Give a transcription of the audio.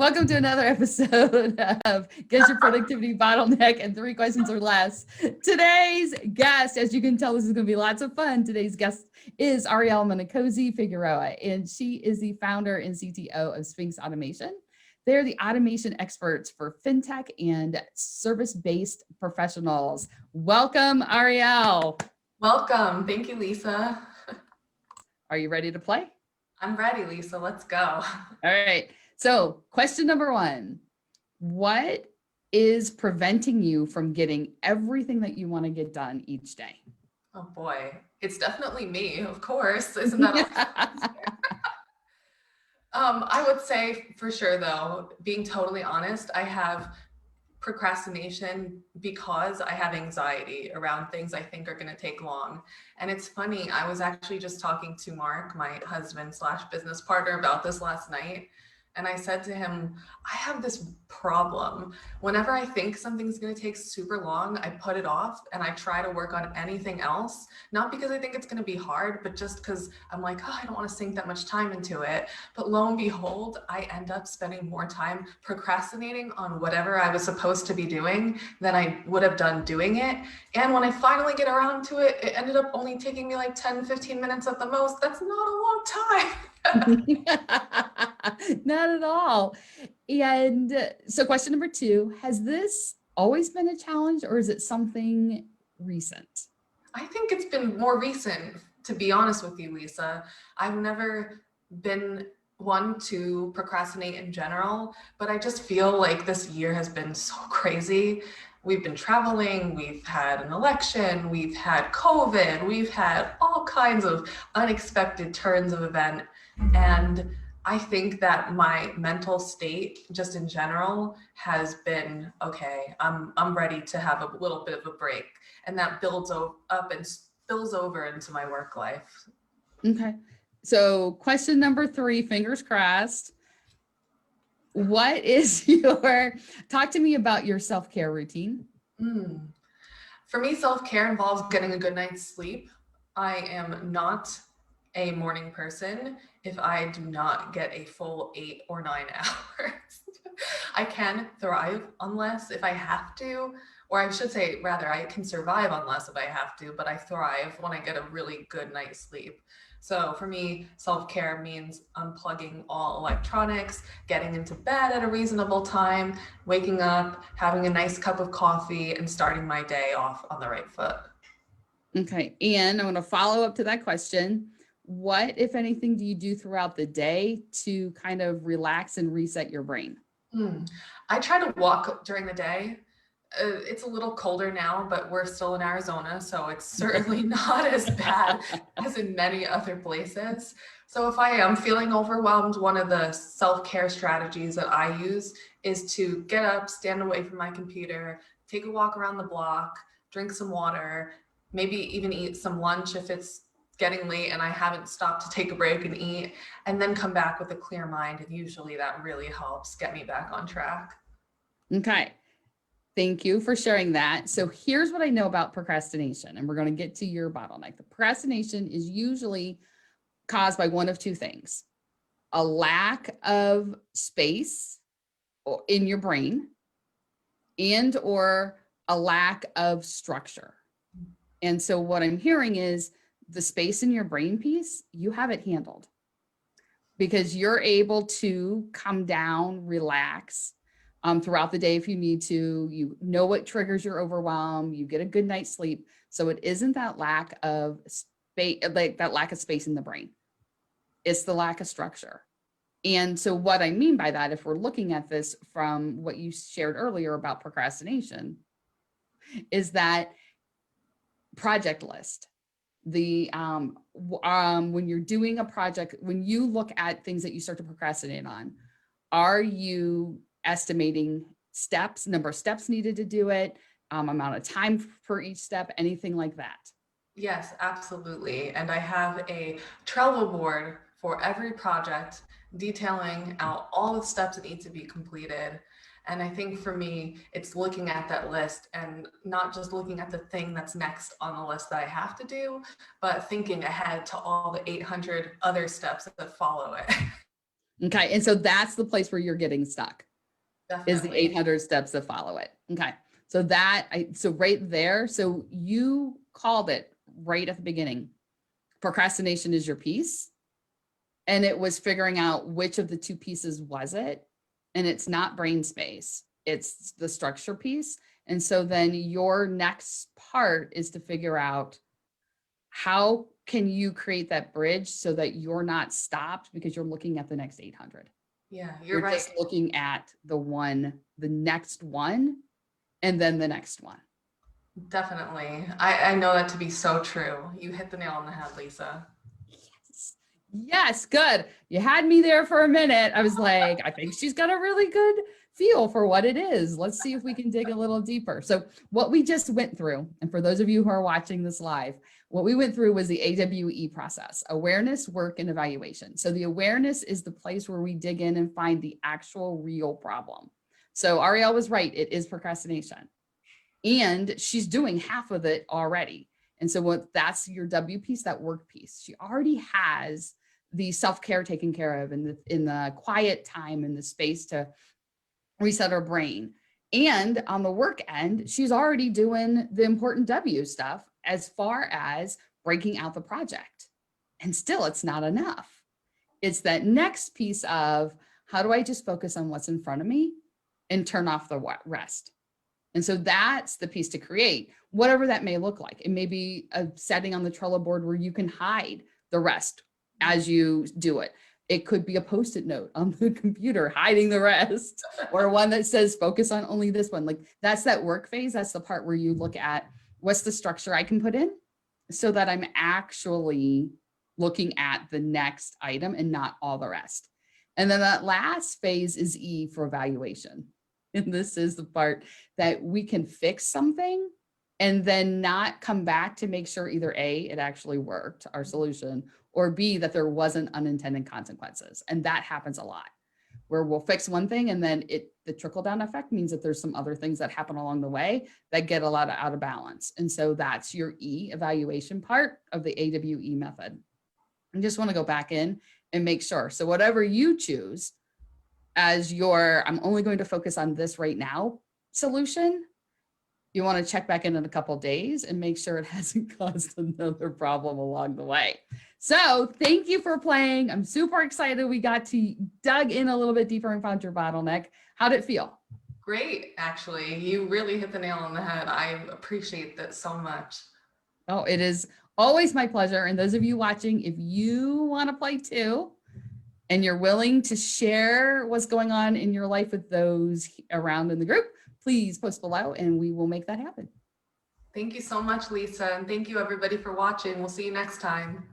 Welcome to another episode of Guess Your Productivity Bottleneck and 3 questions or less. Today's guest, as you can tell, this is going to be lots of fun. Today's guest is Arielle Minicozzi Figueroa, and she is the founder and CTO of Sphynx Automation. They're the automation experts for fintech and service-based professionals. Welcome, Arielle. Welcome. Thank you, Lisa. Are you ready to play? I'm ready, Lisa. Let's go. All right. So question number 1, what is preventing you from getting everything that you want to get done each day? Oh boy, it's definitely me, of course. Isn't that I would say for sure though, being totally honest, I have procrastination because I have anxiety around things I think are going to take long. And it's funny, I was actually just talking to Mark, my husband / business partner, about this last night. And I said to him, I have this problem. Whenever I think something's going to take super long, I put it off and I try to work on anything else. Not because I think it's going to be hard, but just because I'm like, oh, I don't want to sink that much time into it. But lo and behold, I end up spending more time procrastinating on whatever I was supposed to be doing than I would have done doing it. And when I finally get around to it, it ended up only taking me like 10, 15 minutes at the most. That's not a long time. Not at all. And so question number 2, has this always been a challenge or is it something recent? I think it's been more recent, to be honest with you, Lisa. I've never been one to procrastinate in general, but I just feel like this year has been so crazy. We've been traveling, we've had an election, we've had COVID, we've had all kinds of unexpected turns of event. And I think that my mental state, just in general, has been okay. I'm ready to have a little bit of a break, and that builds up and spills over into my work life. Okay. So question number 3, fingers crossed. What is talk to me about your self-care routine? For me, self-care involves getting a good night's sleep. I am not a morning person if I do not get a full 8 or 9 hours. I can thrive on less if I have to, or I should say rather, I can survive on less if I have to, but I thrive when I get a really good night's sleep. So for me, self-care means unplugging all electronics, getting into bed at a reasonable time, waking up, having a nice cup of coffee, and starting my day off on the right foot. Okay. And I'm going to follow up to that question. What, if anything, do you do throughout the day to kind of relax and reset your brain? I try to walk during the day. It's a little colder now, but we're still in Arizona, so it's certainly not as bad as in many other places. So if I am feeling overwhelmed, one of the self-care strategies that I use is to get up, stand away from my computer, take a walk around the block, drink some water, maybe even eat some lunch if it's getting late and I haven't stopped to take a break and eat, and then come back with a clear mind. And usually that really helps get me back on track. Okay. Thank you for sharing that. So here's what I know about procrastination, and we're going to get to your bottleneck. The procrastination is usually caused by one of 2 things: a lack of space in your brain and or a lack of structure. And so what I'm hearing is the space in your brain piece, you have it handled because you're able to come down, relax throughout the day if you need to. You know what triggers your overwhelm. You get a good night's sleep. So it isn't that lack of space, like that lack of space in the brain. It's the lack of structure. And so what I mean by that, if we're looking at this from what you shared earlier about procrastination, is that project list. When you're doing a project, when you look at things that you start to procrastinate on, are you estimating steps, number of steps needed to do it, amount of time for each step, anything like that? Yes, absolutely. And I have a Trello board for every project detailing out all the steps that need to be completed. And I think for me, it's looking at that list and not just looking at the thing that's next on the list that I have to do, but thinking ahead to all the 800 other steps that follow it. Okay. And so that's the place where you're getting stuck, is the Definitely. 800 steps that follow it. Okay. So so right there, so you called it right at the beginning. Procrastination is your piece. And it was figuring out which of the two pieces was it. And it's not brain space, it's the structure piece. And so then your next part is to figure out, how can you create that bridge so that you're not stopped because you're looking at the next 800. Yeah, you're You're right. just looking at the next one, and then the next one. Definitely. I know that to be so true. You hit the nail on the head, Lisa. Yes. Yes, good. You had me there for a minute. I was like, I think she's got a really good feel for what it is. Let's see if we can dig a little deeper. So what we just went through, and for those of you who are watching this live, what we went through was the AWE process: awareness, work, and evaluation. So the awareness is the place where we dig in and find the actual real problem. So Arielle was right. It is procrastination. And she's doing half of it already. And so that's your W piece, that work piece. She already has the self-care taken care of, in the quiet time and the space to reset her brain. And on the work end, she's already doing the important W stuff as far as breaking out the project. And still, it's not enough. It's that next piece of, how do I just focus on what's in front of me and turn off the rest? And so that's the piece to create, whatever that may look like. It may be a setting on the Trello board where you can hide the rest as you do it. It could be a Post-it note on the computer hiding the rest, or one that says focus on only this one. Like, that's that work phase. That's the part where you look at, what's the structure I can put in so that I'm actually looking at the next item and not all the rest. And then that last phase is E, for evaluation. And this is the part that we can fix something and then not come back to make sure either A, it actually worked, our solution, or B, that there wasn't unintended consequences. And that happens a lot, where we'll fix one thing and then the trickle down effect means that there's some other things that happen along the way that get a lot out of balance. And so that's your E, evaluation part of the AWE method. I just want to go back in and make sure. So whatever you choose as your, I'm only going to focus on this right now solution, you want to check back in a couple of days and make sure it hasn't caused another problem along the way. So thank you for playing. I'm super excited. We got to dug in a little bit deeper and found your bottleneck. How'd it feel? Great, actually. You really hit the nail on the head. I appreciate that so much. Oh, it is always my pleasure. And those of you watching, if you want to play too, and you're willing to share what's going on in your life with those around in the group, please post below and we will make that happen. Thank you so much, Lisa. And thank you everybody for watching. We'll see you next time.